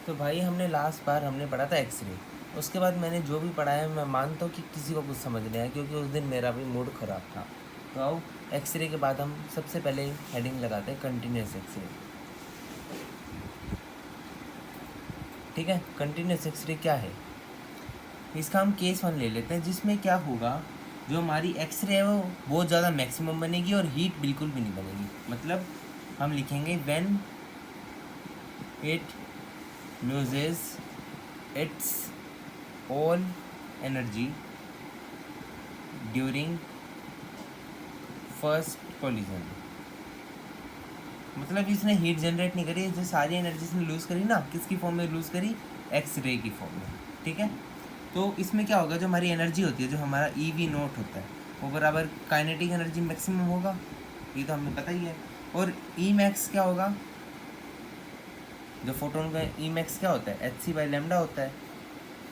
तो भाई हमने लास्ट बार हमने पढ़ा था एक्सरे। उसके बाद मैंने जो भी पढ़ा है मैं मानता हूँ कि किसी को कुछ समझ नहीं आया, क्योंकि उस दिन मेरा भी मूड ख़राब था। तो आओ एक्सरे के बाद हम सबसे पहले हेडिंग लगाते हैं कंटिन्यूस एक्सरे। ठीक है, कंटिन्यूस एक्सरे क्या है इसका हम केस 1 ले लेते हैं, जिसमें क्या होगा, जो हमारी एक्सरे है वो बहुत ज़्यादा मैक्सिमम बनेगी और हीट बिल्कुल भी नहीं बनेगी। मतलब हम लिखेंगे when it loses its all energy during first collision। मतलब इसने हीट जनरेट नहीं करी, जो सारी एनर्जी इसने लूज़ करी ना, किसकी फॉर्म में लूज़ करी, एक्स रे की फॉर्म में। ठीक है, तो इसमें क्या होगा, जो हमारी एनर्जी होती है, जो हमारा EV0 होता है, वो बराबर काइनेटिक एनर्जी मैक्सिमम होगा, ये तो हमें पता ही है। और Emax क्या होगा, जो फोटोन का Emax क्या होता है, hc/λ होता है।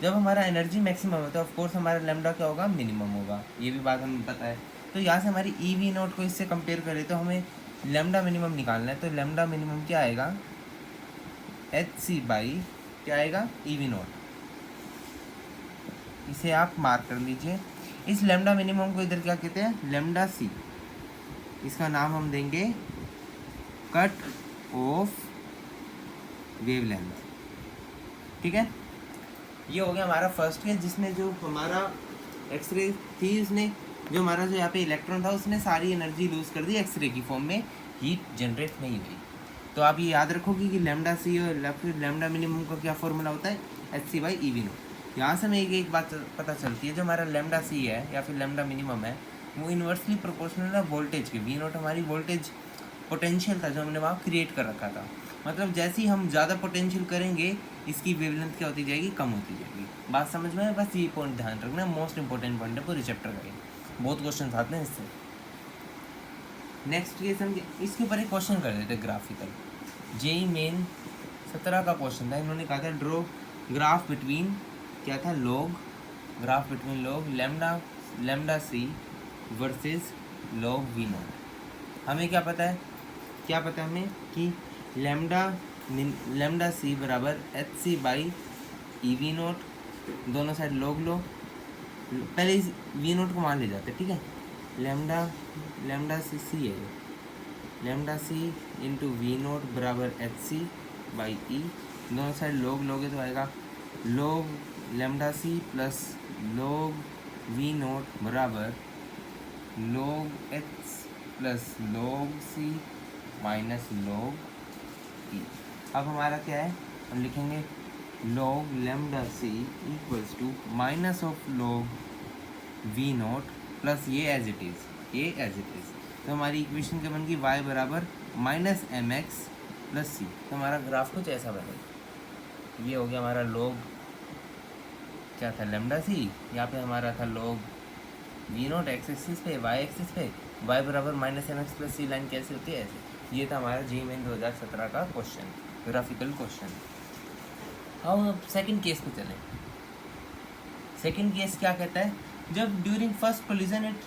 जब हमारा एनर्जी मैक्सिमम होता है ऑफकोर्स हमारा लैम्डा क्या होगा, मिनिमम होगा, ये भी बात हमें पता है। तो यहाँ से हमारी EV0 को इससे कंपेयर करें तो हमें लैम्डा मिनिमम निकालना है। तो लैम्डा मिनिमम क्या आएगा, hc बाई क्या आएगा, EV0। इसे आप मार्क कर लीजिए। इस लैम्डा मिनिमम को इधर क्या कहते हैं, लैम्डा सी। इसका नाम हम देंगे कट ऑफ वेवलेंथ। ठीक है, ये हो गया हमारा फर्स्ट केस, जिसमें जो हमारा एक्सरे थी उसने, जो हमारा जो यहाँ पे इलेक्ट्रॉन था उसने सारी एनर्जी लूज़ कर दी एक्सरे की फॉर्म में, हीट जनरेट नहीं हुई। तो आप ये याद रखोगे कि लैम्डा सी और फिर लैम्डा मिनिमम का क्या फॉर्मूला होता है, hc/EV0। यहाँ से हमें एक बात पता चलती है, जो हमारा लैम्डा सी है या फिर लैम्डा मिनिमम है, वो इन्वर्सली प्रोपोर्शनल है वोल्टेज के। V0 हमारी वोल्टेज पोटेंशियल था जो हमने वहाँ क्रिएट कर रखा था। मतलब जैसे ही हम ज़्यादा पोटेंशियल करेंगे, इसकी वेवलेंथ क्या होती जाएगी, कम होती जाएगी। बात समझ में है, बस ये पॉइंट ध्यान रखना, मोस्ट इंपॉर्टेंट पॉइंट है पूरे चैप्टर का, बहुत क्वेश्चन आते हैं इससे। नेक्स्ट केस हम इसके ऊपर एक क्वेश्चन कर देते ग्राफिकल। जेई मेन 17 का क्वेश्चन था, इन्होंने कहा था ड्रॉ ग्राफ बिटवीन, क्या था, log, graph between log lambda c versus log V0। हमें क्या पता है, हमें कि लैम्डा सी बराबर hc/EV0, दोनों साइड लॉग लो, पहले इस V0 को मान ले जाते हैं। ठीक है, लैम्डा सी है, लैम्डा सी इंटू V0 बराबर hc/E, दोनों साइड लॉग लोगे तो आएगा log lambda c plus log V0 बराबर log h plus log c minus log e। अब हमारा क्या है, हम लिखेंगे log lambda c equals to minus of log V0 plus ये एज इट इज़, तो हमारी इक्वेशन क्या बन गई, y बराबर माइनस mx प्लस c। तो हमारा ग्राफ कुछ ऐसा बनेगा। ये हो गया हमारा log क्या था, लैम्डा c, यहाँ पे हमारा था log V0 एक्स एक्सिस पे, y एक्सिस पे, y बराबर माइनस एम एक्स प्लस सी। लाइन कैसे होती है, ऐसे। ये था हमारा जेईई मेन 2017 का क्वेश्चन, ग्राफिकल क्वेश्चन। हम अब सेकंड केस पे चलें। सेकंड केस क्या कहता है, जब during first collision it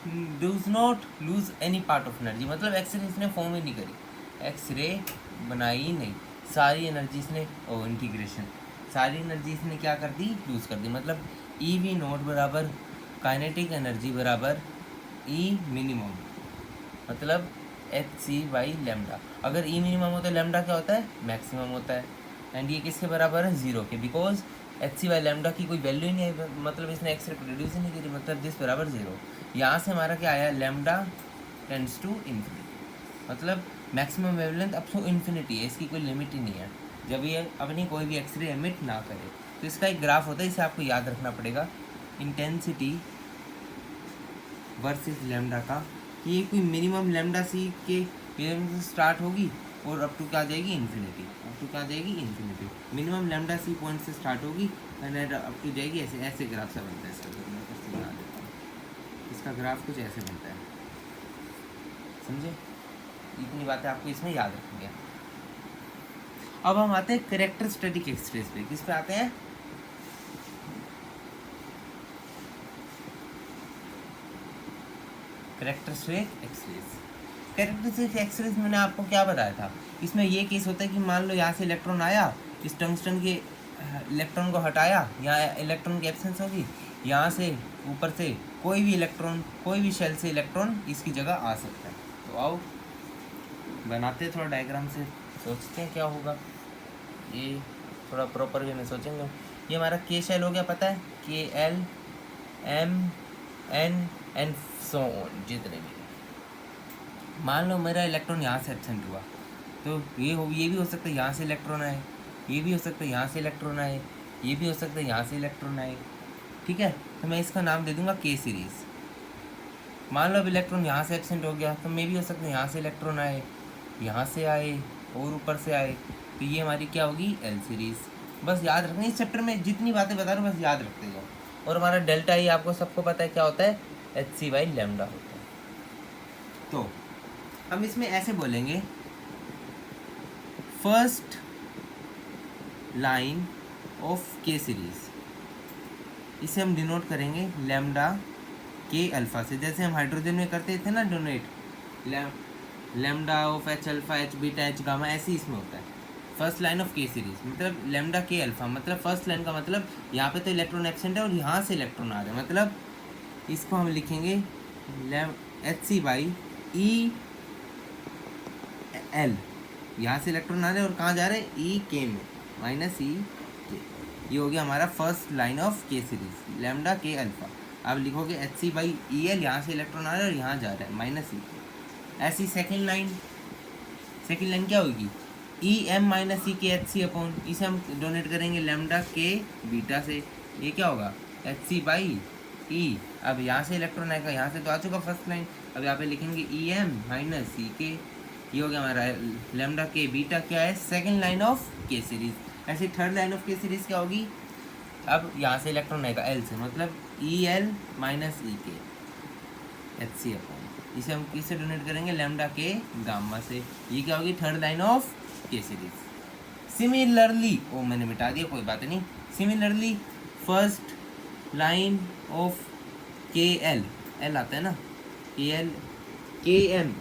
does not lose any part of energy. मतलब एक्सरे इसने फॉर्म ही नहीं करी, एक्सरे बनाई ही नहीं, सारी एनर्जी इसने इंटीग्रेशन, सारी एनर्जी इसने क्या कर दी, लूज कर दी। मतलब EV0 बराबर काइनेटिक एनर्जी बराबर E मिनिमम, मतलब hc/λ। अगर E मिनिमम होता है, लैम्डा क्या होता है, मैक्सिमम होता है। एंड ये किसके बराबर है, 0 के, बिकॉज hc/λ की कोई वैल्यू ही नहीं है, मतलब इसने एक्सरे प्रोड्यूस ही नहीं करी, मतलब दिस बराबर 0। यहाँ से हमारा क्या आया, लैम्डा टेंड्स टू इन्फिनिटी, मतलब maximum wavelength up to infinity है, इसकी कोई लिमिट ही नहीं है, जब ये अपनी कोई भी एक्सरे एमिट ना करे। तो इसका एक ग्राफ होता है, इसे आपको याद रखना पड़ेगा, इंटेंसिटी वर्सेस लैम्डा का, कि ये कोई मिनिमम लैम्डा सी के से स्टार्ट होगी और अप टू क्या जाएगी, infinity, minimum lambda c point से स्टार्ट होगी एंड अप टू जाएगी, ऐसे ग्राफ सा बनता है इसका। मैं कुछ बना देता हूँ, इसका ग्राफ कुछ ऐसे बनता है, समझे। इतनी बातें आपको इसमें याद रखनी है। अब हम आते हैं कैरेक्टरिस्टिक एक्सरेज पे। किस पे आते हैं, कैरेक्टरिस्टिक एक्सरेज मैंने आपको क्या बताया था, इसमें ये केस होता है कि मान लो यहाँ से इलेक्ट्रॉन आया, इस टंगस्टन के इलेक्ट्रॉन को हटाया, यहाँ इलेक्ट्रॉन की एब्सेंस होगी, यहाँ से ऊपर से कोई भी इलेक्ट्रॉन, कोई भी शेल से इलेक्ट्रॉन इसकी जगह आ सकता है। तो आओ बनाते हैं थोड़ा डायग्राम से, सोचते हैं क्या होगा, ये थोड़ा प्रॉपर वे में सोचेंगे। ये हमारा के शेल हो गया, पता है, K L M N and so on, जितने भी। मान लो मेरा इलेक्ट्रॉन यहाँ से एब्सेंट हुआ, तो ये भी हो सकता है यहाँ से इलेक्ट्रॉन आए, ये भी हो सकता है यहाँ से इलेक्ट्रॉन आए, ये भी हो सकता है यहाँ से इलेक्ट्रॉन आए, ठीक है। तो मैं इसका नाम दे दूँगा के सीरीज़। मान लो अब इलेक्ट्रॉन यहाँ से एब्सेंट हो गया, तो मैं भी हो सकता है यहाँ से इलेक्ट्रॉन आए, यहाँ से आए और ऊपर से आए, तो ये हमारी क्या होगी, एल सीरीज़। बस याद रखना, इस चैप्टर में जितनी बातें बता रहा हूँ बस याद रखते जाओ। और हमारा डेल्टा ई आपको सबको पता है क्या होता है, एच सी बाई लैम्डा होता है। तो हम इसमें ऐसे बोलेंगे, first line of K series, इसे हम डिनोट करेंगे लैम्डा के अल्फ़ा से, जैसे हम हाइड्रोजन में करते थे ना donate, lambda of H alpha, H beta, H gamma, ऐसे ही इसमें होता है। First line of K series मतलब लैम्डा के अल्फ़ा, मतलब फर्स्ट लाइन का मतलब यहाँ पे तो इलेक्ट्रॉन एब्सेंट है और यहाँ से इलेक्ट्रॉन आ रहे हैं, मतलब इसको हम लिखेंगे h c by e l, यहाँ से इलेक्ट्रॉन आ रहे हैं और कहाँ जा रहे हैं, ई के में, माइनस ई के। ये हो गया हमारा first line of K series, lambda K alpha. अब लिखोगे h c by e l, यहाँ से इलेक्ट्रॉन आ रहा है और यहाँ जा रहा है, माइनस ई। ऐसी सेकेंड लाइन क्या होगी, ई एम माइनस ई के एच सी अपॉन, इसे हम डोनेट करेंगे लैम्डा के बीटा से, ये क्या होगा, एच सी बाई ई। अब यहाँ से इलेक्ट्रॉन आएगा, यहाँ से तो आ चुका फर्स्ट लाइन, अब यहाँ पे लिखेंगे ई एम माइनस ई के, ये हो गया हमारा लैम्डा के बीटा, क्या है, second line of K series. ऐसे third line of K series क्या होगी, अब यहाँ से इलेक्ट्रॉन आएगा एल से, मतलब ई एल माइनस ई के एच सी अपॉन, इसे हम किससे डोनेट करेंगे, लैम्डा के गामा से, ये क्या होगी, थर्ड लाइन ऑफ के सीरीज। सिमिलरली, ओ मैंने मिटा दिया, कोई बात नहीं, सिमिलरली फर्स्ट लाइन ऑफ के एल, एल आता है ना, के एल, के एम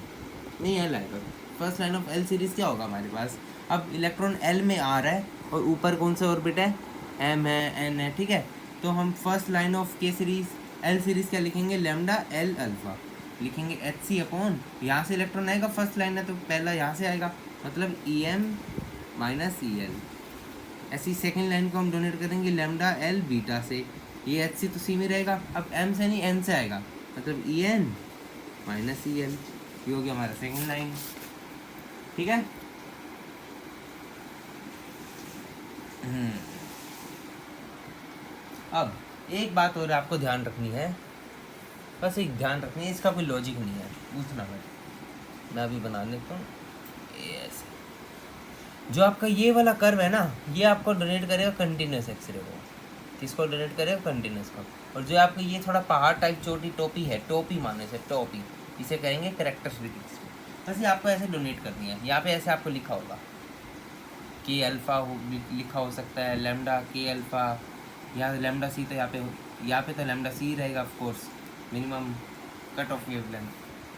नहीं एल आएगा, first line of L series क्या होगा हमारे पास, अब इलेक्ट्रॉन एल में आ रहा है और ऊपर कौन सा ऑर्बिट है, एम है, एन है, ठीक है। तो हम फर्स्ट लाइन ऑफ के सीरीज एल सीरीज क्या लिखेंगे, लैम्डा एल अल्फा, लिखेंगे एच सी अपॉन, यहाँ से इलेक्ट्रॉन आएगा, फर्स्ट लाइन है तो पहला यहाँ से आएगा, मतलब E M minus E L. ऐसी सेकेंड लाइन को हम डोनेट करेंगे लैम्डा एल बीटा से, ये एच सी तो सी में रहेगा, अब एम से नहीं एन से आएगा, मतलब E N minus E L, ये हो गया हमारा सेकेंड लाइन, ठीक है। अब एक बात और आपको ध्यान रखनी है, बस एक ध्यान रखनी है, इसका कोई लॉजिक नहीं है, पूछना मैं अभी बना लेता हूँ। ऐसे जो आपका ये वाला कर्व है ना, ये आपको डोनेट करेगा कंटिन्यूस एक्सरे को, किसको डोनेट करेगा, कंटिन्यूस को। और जो आपको ये थोड़ा पहाड़ टाइप चोटी टोपी है, टोपी माने से टोपी, इसे कहेंगे कैरेक्टरिस्टिक एक्सरे। बस ये आपको ऐसे डोनेट करनी है, यहाँ पे ऐसे आपको लिखा होगा के अल्फ़ा लिखा हो सकता है, लैम्डा के अल्फ़ा, यहाँ लैम्डा सी, तो यहाँ पे तो लैम्डा सी रहेगा of course, minimum cut off wavelength,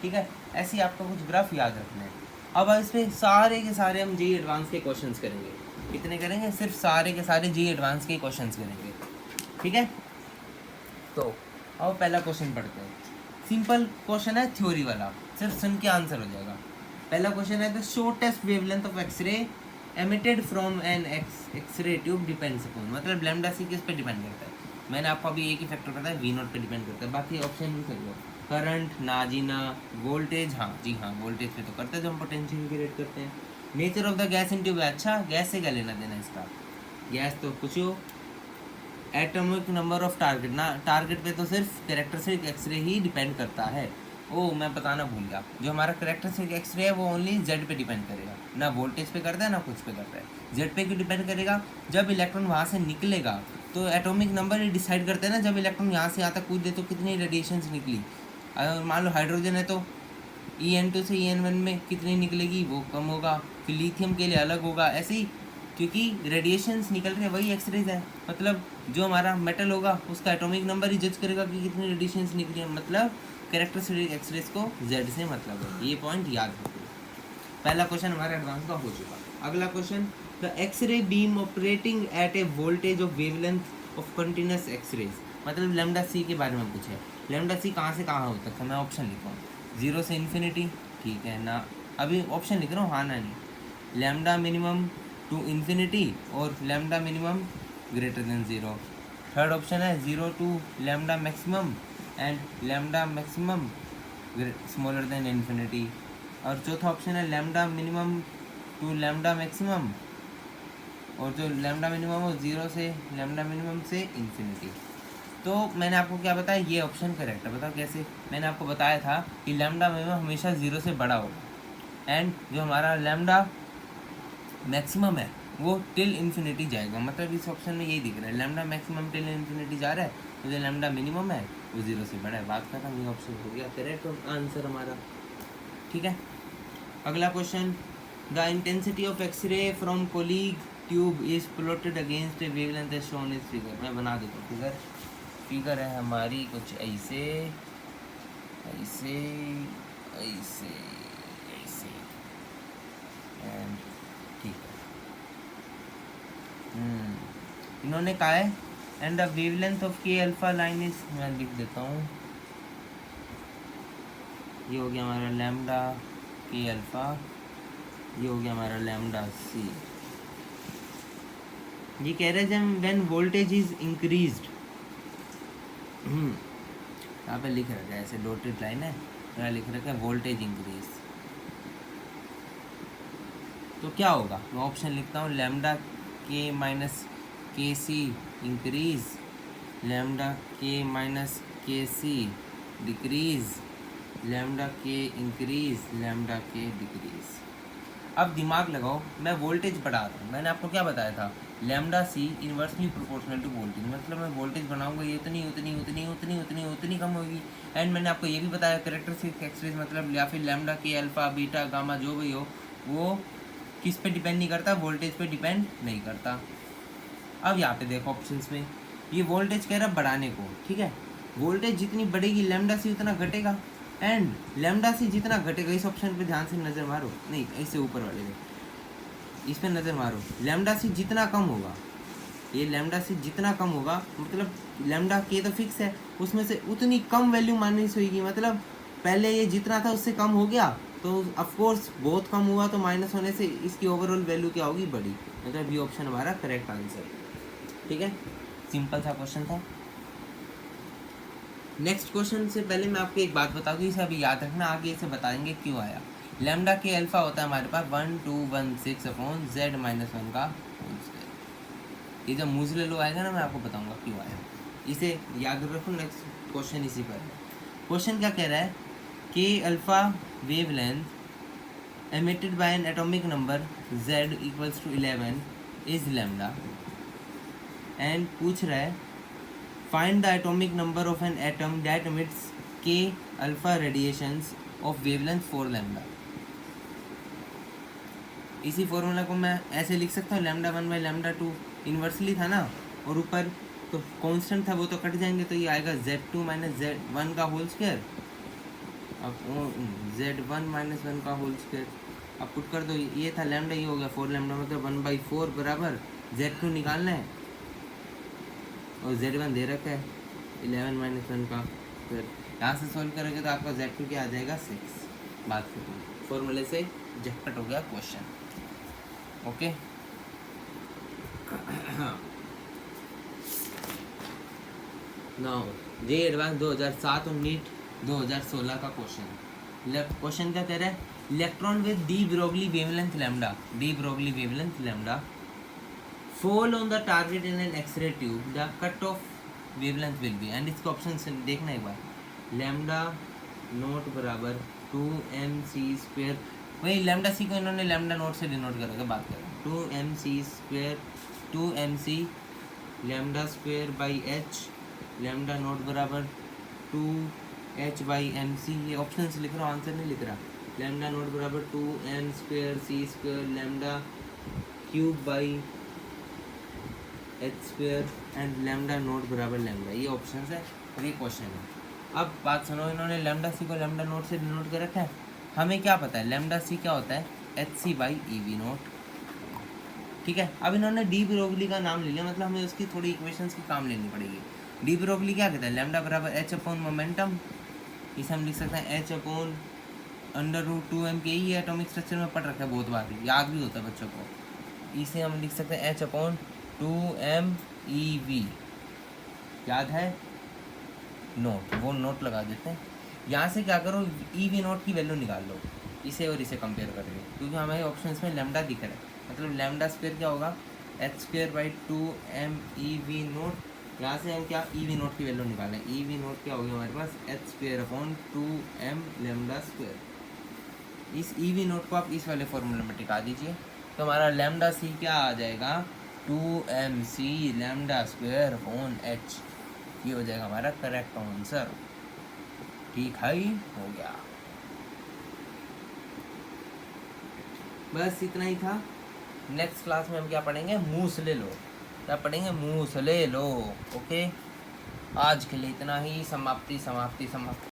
ठीक है। ऐसे ही आपको कुछ ग्राफ याद रखना है। अब इस पर सारे के सारे हम जी एडवांस के क्वेश्चंस करेंगे, कितने करेंगे, सिर्फ सारे के सारे जी एडवांस के क्वेश्चंस करेंगे, ठीक है। तो अब पहला क्वेश्चन पढ़ते हैं, सिंपल क्वेश्चन है, थ्योरी वाला, सिर्फ सुन के आंसर हो जाएगा। पहला क्वेश्चन है, the shortest wavelength of x-ray emitted from an x-ray tube depends upon, मतलब लैम्डा सी किस पे डिपेंड करता है, मैंने आपको अभी एक ही फैक्टर बताया, वी नॉट पे डिपेंड करता है, बाकी ऑप्शन भी कर लो, करंट ना जी ना, वोल्टेज हाँ जी हाँ, वोल्टेज पे तो करते हैं जो हम पोटेंशियल क्रिएट करते हैं, nature of the gas in tube, अच्छा गैस से क्या लेना देना इसका, गैस तो कुछ हो, एटॉमिक नंबर ऑफ टारगेट ना, टारगेट पे तो सिर्फ कैरेक्टरिस्टिक एक्सरे ही डिपेंड करता है। ओ मैं बताना भूल गया, जो हमारा कैरेक्टरिस्टिक एक्सरे है वो ओनली जेड पे डिपेंड करेगा, ना वोल्टेज पे करता है ना कुछ पे करता है, जेड पे क्यों डिपेंड करेगा, जब इलेक्ट्रॉन वहाँ से निकलेगा तो एटॉमिक नंबर ही डिसाइड करते हैं ना, जब इलेक्ट्रॉन यहाँ से यहाँ तक कूद दे तो कितनी रेडिएशंस निकली, अगर मान लो हाइड्रोजन है तो EN2 से EN1 में कितनी निकलेगी, वो कम होगा, फिर लिथियम के लिए अलग होगा, ऐसे ही, क्योंकि रेडिएशंस निकल रहे हैं वही एक्सरेज है, मतलब जो हमारा मेटल होगा उसका एटॉमिक नंबर ही जज करेगा कि कितनी रेडिएशंस निकली है, मतलब कैरेक्टरिस्टिक एक्सरेज को Z से मतलब है, ये पॉइंट याद रखो। पहला क्वेश्चन हमारा एडवांस का हो चुका। अगला question, the x-ray beam operating at a voltage of wavelength of continuous x-rays, मतलब लेमडा सी के बारे में पूछा है। लेमडा सी कहाँ से कहाँ होता है, मैं ऑप्शन लिख रहा हूँ, 0 से इन्फिनिटी, ठीक है ना, अभी ऑप्शन लिख रहा हूँ, हाँ ना नहीं, लेमडा मिनिमम टू इन्फिनिटी और lambda minimum greater than 0। Third option है 0 to lambda maximum and lambda maximum smaller than infinity. और चौथा ऑप्शन है lambda minimum to lambda maximum, और जो लेमडा मिनिमम हो 0 से लेमडा मिनिमम से इन्फिनिटी। तो मैंने आपको क्या बताया, ये ऑप्शन करेक्ट है। बताओ कैसे, मैंने आपको बताया था कि लेमडा मिनिमम हमेशा 0 से बड़ा होगा एंड जो हमारा लेमडा मैक्सिमम है वो टिल इन्फिनिटी जाएगा, मतलब इस ऑप्शन में यही दिख रहा है, लेमडा मैक्सिमम टिल इन्फिनिटी जा रहा है, तो जो लेमडा मिनिमम है वो 0 से बड़ा है। बात खत्म, ये ऑप्शन हो गया करेक्ट आंसर हमारा, ठीक है। अगला question, the intensity of x-ray from Coolidge tube is plotted against a wavelength as shown is figure. मैं बना देता हूँ फिगर, फिगर है हमारी कुछ ऐसे ऐसे ऐसे ऐसे एंड ठीक है, इन्होंने कहा है एंड द वेवलेंथ ऑफ के अल्फा लाइन इज, मैं लिख देता हूँ, ये हो गया हमारा लैम्डा के अल्फा, ये हो गया हमारा लैम्डा सी। ये कह रहे हैं व्हेन वोल्टेज इज इंक्रीज्ड, यहाँ पे लिख रखा है ऐसे डॉटेड लाइन है, यहाँ लिख रखा है वोल्टेज इंक्रीज, तो क्या होगा, मैं ऑप्शन लिखता हूँ, लैम्डा के माइनस के सी इंक्रीज, लैम्डा के माइनस के सी डिक्रीज, लैम्डा के इंक्रीज, लैम्डा के डिक्रीज। अब दिमाग लगाओ, मैं वोल्टेज बढ़ा रहा हूँ, मैंने आपको क्या बताया था, lambda c inversely proportional to voltage, मतलब मैं वोल्टेज बनाऊंगा ये उतनी उतनी उतनी उतनी उतनी उतनी कम होगी। एंड मैंने आपको ये भी बताया कैरेक्टरिस्टिक एक्सरेज, मतलब या फिर लैम्डा के अल्फा बीटा गामा जो भी हो वो किस पे डिपेंड नहीं करता, वोल्टेज पे डिपेंड नहीं करता। अब यहाँ पे देखो ऑप्शंस में, ये वोल्टेज कह रहा है बढ़ाने को, ठीक है, वोल्टेज जितनी बढ़ेगी लैम्डा सी उतना घटेगा, एंड लैम्डा सी जितना घटेगा, इस ऑप्शन पे ध्यान से नज़र मारो, नहीं इससे ऊपर वाले में, इस पर नज़र मारो, लैम्डा सी जितना कम होगा, ये लैम्डा सी जितना कम होगा, मतलब लैम्डा के तो फिक्स है, उसमें से उतनी कम वैल्यू माइनस होगी, मतलब पहले ये जितना था उससे कम हो गया तो ऑफकोर्स बहुत कम हुआ, तो माइनस होने से इसकी ओवरऑल वैल्यू क्या होगी, बड़ी, मतलब ये ऑप्शन हमारा करेक्ट आंसर, ठीक है। सिंपल सा क्वेश्चन था। नेक्स्ट क्वेश्चन से पहले मैं आपको एक बात बता दूँ, इसे अभी याद रखना, आगे इसे बताएंगे क्यों आया। लैम्डा के अल्फा होता है हमारे पास 1216/z-1 का होल स्क्वायर। ये जब मूजले लो आएगा ना, मैं आपको बताऊंगा क्यों आया, इसे याद रखो। नेक्स्ट क्वेश्चन इसी पर है। क्वेश्चन क्या कह रहा है कि alpha wavelength emitted by an atomic number z = 11 is lambda, and पूछ रहा है find the atomic number of an atom that emits k alpha radiations of wavelength 4 lambda. इसी फॉर्मूला को मैं ऐसे लिख सकता हूँ, λ1/λ2 इन्वर्सली था ना, और ऊपर तो कांस्टेंट था वो तो कट जाएंगे, तो ये आएगा z2 - z1 का होल स्क्वायर, अब z1 - 1 का होल स्क्वायर, अब पुट कर दो, ये था लैम्डा, ये हो गया 4 लैम्डा, मतलब 1/4 बराबर z2 निकालना है, और z1 दे रखा है 11 - 1 का, फिर यहाँ से सॉल्व करोगे तो आपका z2 क्या आ जाएगा 6। बात खत्म, फॉर्मूले से झटपट हो गया क्वेश्चन, ओके। नाउ जे एडवांस 2007 और नीट 2016 का क्वेश्चन। क्वेश्चन क्या कह रहा है, electron with de Broglie wavelength lambda, de Broglie wavelength lambda fall on the target in an X-ray tube, the cut off wavelength will be, and इसके option से देखना एक बार, लैम्डा नोट बराबर 2mc², वही लैम्डा सी को इन्होंने लैम्डा नोट से denote करके बात करें, 2mc² 2mc lambda square by H, lambda note बराबर 2h/mc, ये ऑप्शन से लिख रहा हूँ, आंसर नहीं लिख रहा, लैम्डा नोट बराबर 2m²c² lambda cube by h² and lambda note बराबर लैम्डा, ये ऑप्शन है और ये क्वेश्चन है। अब बात सुनो, इन्होंने लैम्डा सी को लैम्डा नोट से डिनोट कर रखा है, हमें क्या पता है लैम्डा सी क्या होता है, hc/ev नोट, ठीक है। अब इन्होंने डी ब्रोगली का नाम ले लिया, मतलब हमें उसकी थोड़ी इक्वेशंस की काम लेनी पड़ेगी। डी ब्रोगली क्या कहता है, लैम्डा बराबर एच अपॉन मोमेंटम, इसे हम लिख सकते हैं एच अपॉन √2m के। ही एटॉमिक स्ट्रक्चर में पढ़ रखा है बहुत बार, याद भी होता है बच्चों को। इसे हम लिख सकते हैं एच अपॉन 2m याद है नोट, वो नोट लगा देते हैं। यहाँ से क्या करो, ई नोट की वैल्यू निकाल लो इसे और इसे कंपेयर करके, क्योंकि हमारे ऑप्शन में लैम्डा दिख रहा है, मतलब लैम्डा स्क्वायर क्या होगा h²/2m नोट। यहाँ से हम क्या नोट की वैल्यू निकालें, नोट क्या होगी हमारे पास h²/2m लैम्डा स्क्वायर। इस नोट को आप इस वाले फॉर्मूले में टिका दीजिए, तो हमारा लैम्डा सी क्या आ जाएगा 2mc lambda square upon h। ये हो जाएगा हमारा करेक्ट आंसर। ठीक है, हो गया, बस इतना ही था। नेक्स्ट क्लास में हम क्या पढ़ेंगे, मूसले लो। क्या पढ़ेंगे, मूसले लो। ओके, आज के लिए इतना ही। समाप्ति समाप्ति समाप्ति।